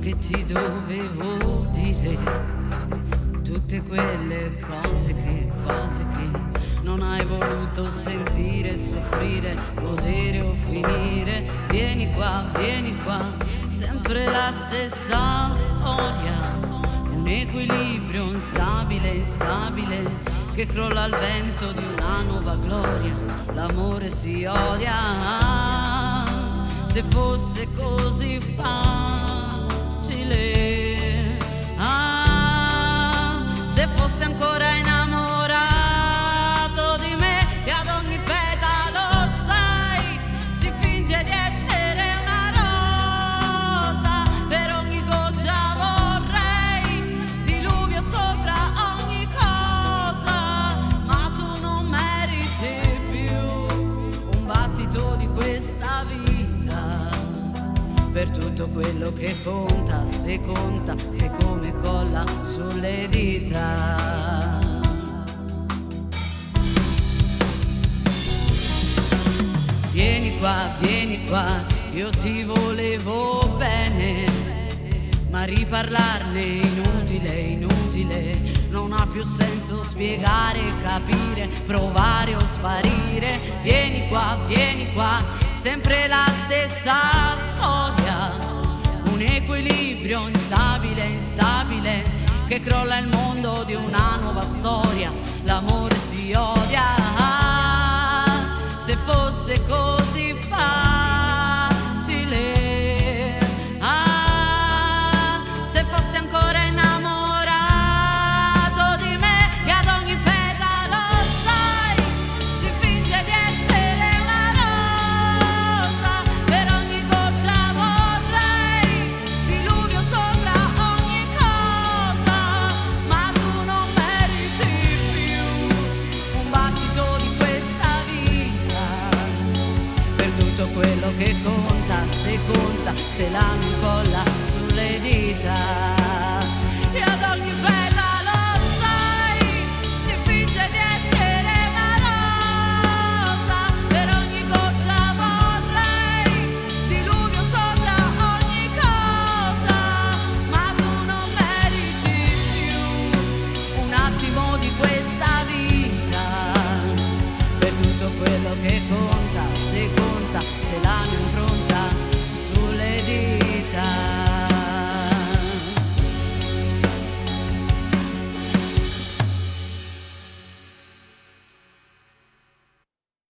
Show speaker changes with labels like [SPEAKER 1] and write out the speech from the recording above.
[SPEAKER 1] che ti dovevo dire, tutte quelle cose che non hai voluto sentire, soffrire, godere o finire. Vieni qua, sempre la stessa storia, un equilibrio instabile, che crolla al vento di una nuova gloria. L'amore si odia, se fosse così facile, se fosse ancora innamorato di me, che ad ogni petalo, sai, si finge di essere una rosa, per ogni goccia vorrei diluvio sopra ogni cosa, ma tu non meriti più un battito di questa vita, per tutto quello che conta, se come colla sulle dita. Vieni qua, io ti volevo bene, ma riparlarne inutile, non ha più senso spiegare, capire, provare o sparire. Vieni qua, sempre la stessa storia, un equilibrio instabile, che crolla il mondo di una nuova storia. L'amore si odia, se fosse così facile, se fosse ancora innamorato di me, che ad ogni petalo, sai, si finge di essere una rosa, per ogni goccia vorrei diluvio sopra ogni cosa, ma tu non meriti più un battito di questa vita, per tutto quello che conta, se la mi colla sulle dita, e ad ogni